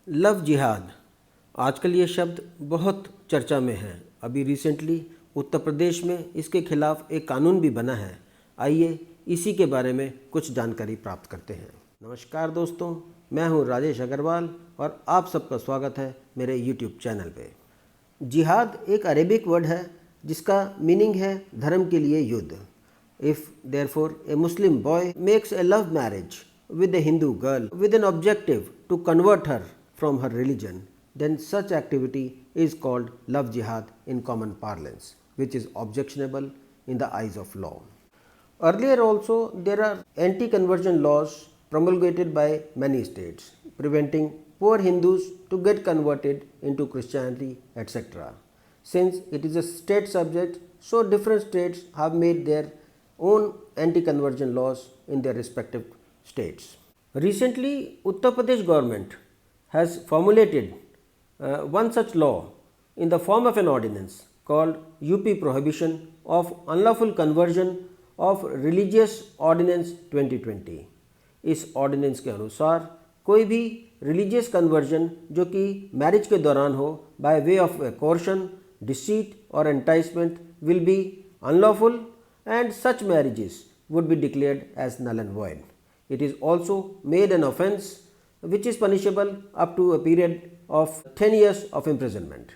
Love जिहाद आजकल ये शब्द बहुत चर्चा में है। अभी रिसेंटली उत्तर प्रदेश में इसके खिलाफ एक कानून भी बना है। आइए इसी के बारे में कुछ जानकारी प्राप्त करते हैं। नमस्कार दोस्तों, मैं हूं राजेश अग्रवाल और आप सबका स्वागत है मेरे YouTube चैनल पे। जिहाद एक अरेबिक वर्ड है जिसका मीनिंग है धर्म के लिए युद्ध। If therefore A Muslim boy makes a love marriage with a Hindu girl with an objective to convert her from her religion, then such activity is called love jihad in common parlance, which is objectionable in the eyes of law. Earlier also there are anti-conversion laws promulgated by many states preventing poor Hindus to get converted into Christianity, etc. Since it is a state subject, so different states have made their own anti-conversion laws in their respective states. Recently, Uttar Pradesh government has formulated one such law in the form of an ordinance called UP Prohibition of Unlawful Conversion of Religious Ordinance 2020. इस ordinance के अनुसार कोई भी religious conversion जो कि marriage के दौरान हो by way of coercion, deceit और enticement will be unlawful and such marriages would be declared as null and void. It is also made an offence which is punishable up to a period of 10 years of imprisonment.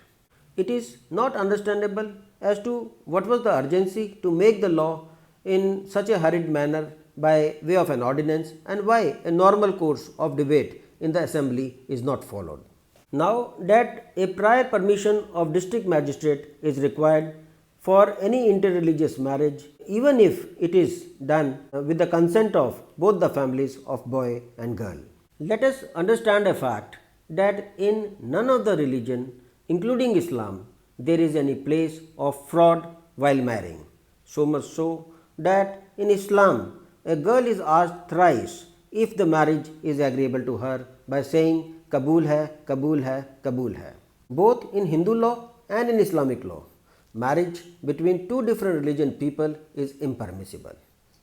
It is not understandable as to what was the urgency to make the law in such a hurried manner by way of an ordinance and why a normal course of debate in the assembly is not followed. Now that a prior permission of district magistrate is required for any interreligious marriage, even if it is done with the consent of both the families of boy and girl. Let us understand a fact that in none of the religion, including Islam, there is any place of fraud while marrying. So much so that in Islam, a girl is asked thrice if the marriage is agreeable to her by saying Kabul hai, Kabul hai, Kabul hai. Both in Hindu law and in Islamic law, marriage between two different religion people is impermissible.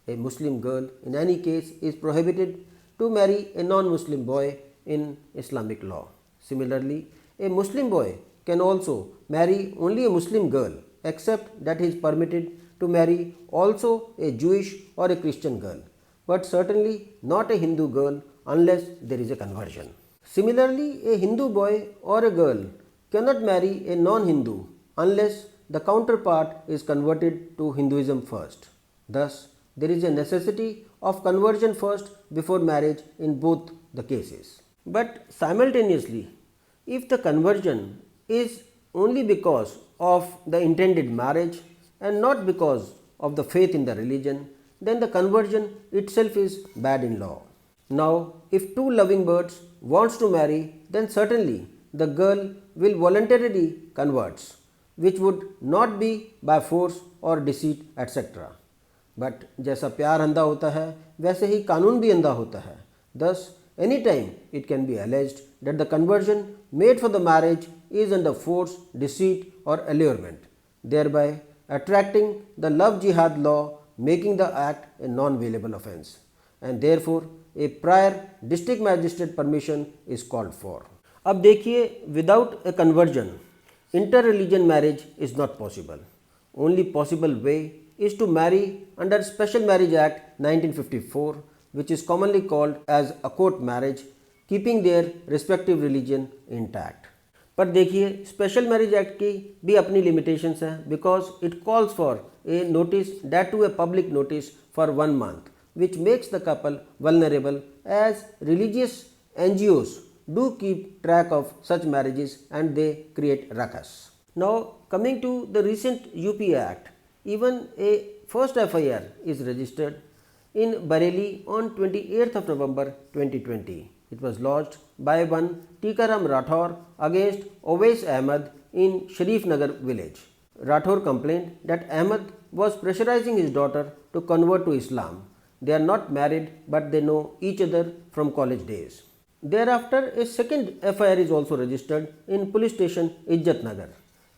A Muslim girl in any case is prohibited to marry a non-Muslim boy in Islamic law. Similarly, a Muslim boy can also marry only a Muslim girl except that he is permitted to marry also a Jewish or a Christian girl, but certainly not a Hindu girl unless there is a conversion. Similarly, a Hindu boy or a girl cannot marry a non-Hindu unless the counterpart is converted to Hinduism first. Thus, there is a necessity of conversion first before marriage in both the cases. But simultaneously, if the conversion is only because of the intended marriage and not because of the faith in the religion, then the conversion itself is bad in law. Now, if two loving birds wants to marry, then certainly the girl will voluntarily converts, which would not be by force or deceit etc. But जैसा प्यार अंधा होता है वैसे ही कानून भी अंधा होता है. Thus, any time it can be alleged that the conversion made for the marriage is under force, deceit or allurement, thereby attracting the love jihad law, making the act a non-bailable offence, and therefore a prior district magistrate permission is called for. अब देखिए, without a conversion interreligion marriage is not possible. Only possible way is to marry under Special Marriage Act 1954, which is commonly called as a court marriage, keeping their respective religion intact. पर देखिए, special marriage act की भी अपनी limitations हैं because it calls for a notice that to a public notice for 1 month, which makes the couple vulnerable as religious NGOs do keep track of such marriages and they create ruckus. Now coming to the recent UP Act, even a first FIR is registered in Bareilly on 28th of November 2020. It was lodged by one Tikaram Rathor against Owais Ahmed in Sharif Nagar village. Rathor complained that Ahmed was pressurizing his daughter to convert to Islam. They are not married but they know each other from college days. Thereafter, a second FIR is also registered in police station Izzat Nagar.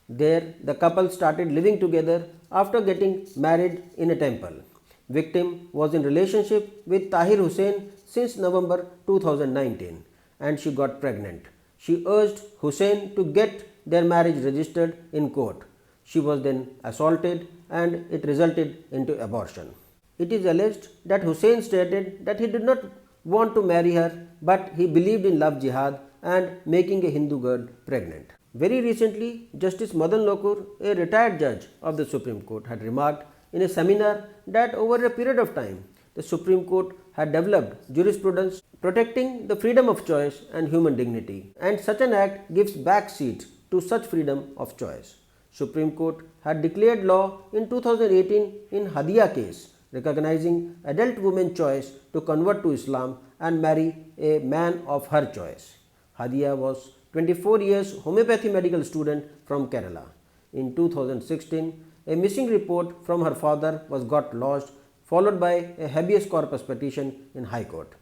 There, the couple started living together after getting married in a temple. Victim was in relationship with Tahir Hussain since November 2019 and she got pregnant. She urged Hussein to get their marriage registered in court. She was then assaulted and it resulted into abortion. It is alleged that Hussein stated that he did not want to marry her, but he believed in love jihad and making a Hindu girl pregnant. Very recently, Justice Madan Lokur, a retired judge of the Supreme Court, had remarked in a seminar that over a period of time, the Supreme Court had developed jurisprudence protecting the freedom of choice and human dignity, and such an act gives back seat to such freedom of choice. Supreme Court had declared law in 2018 in Hadia case, recognizing adult women's choice to convert to Islam and marry a man of her choice. Hadia was 24 years homeopathy medical student from Kerala. In 2016, a missing report from her father was got lodged, followed by a habeas corpus petition in High Court.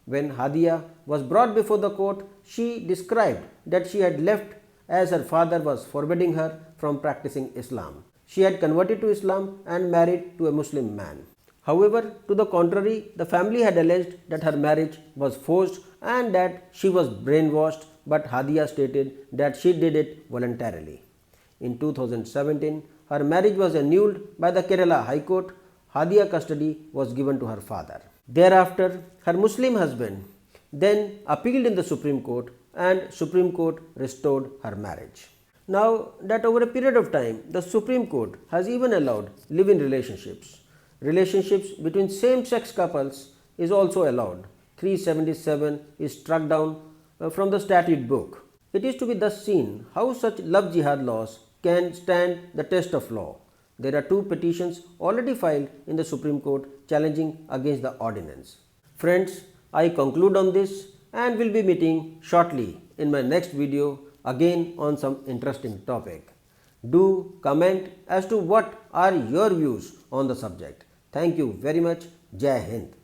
When Hadia was brought before the court, she described that she had left as her father was forbidding her from practicing Islam. She had converted to Islam and married to a Muslim man. However, to the contrary, the family had alleged that her marriage was forced and that she was brainwashed, but Hadia stated that she did it voluntarily. In 2017, her marriage was annulled by the Kerala High Court. Hadia custody was given to her father. Thereafter, her Muslim husband then appealed in the Supreme Court and Supreme Court restored her marriage. Now that over a period of time, the Supreme Court has even allowed live-in relationships. Relationships between same-sex couples is also allowed. 377 is struck down from the statute book. It is to be thus seen how such love jihad laws can stand the test of law. There are 2 petitions already filed in the Supreme Court challenging against the ordinance. Friends, I conclude on this and will be meeting shortly in my next video again on some interesting topic. Do comment as to what are your views on the subject. Thank you very much. Jai Hind.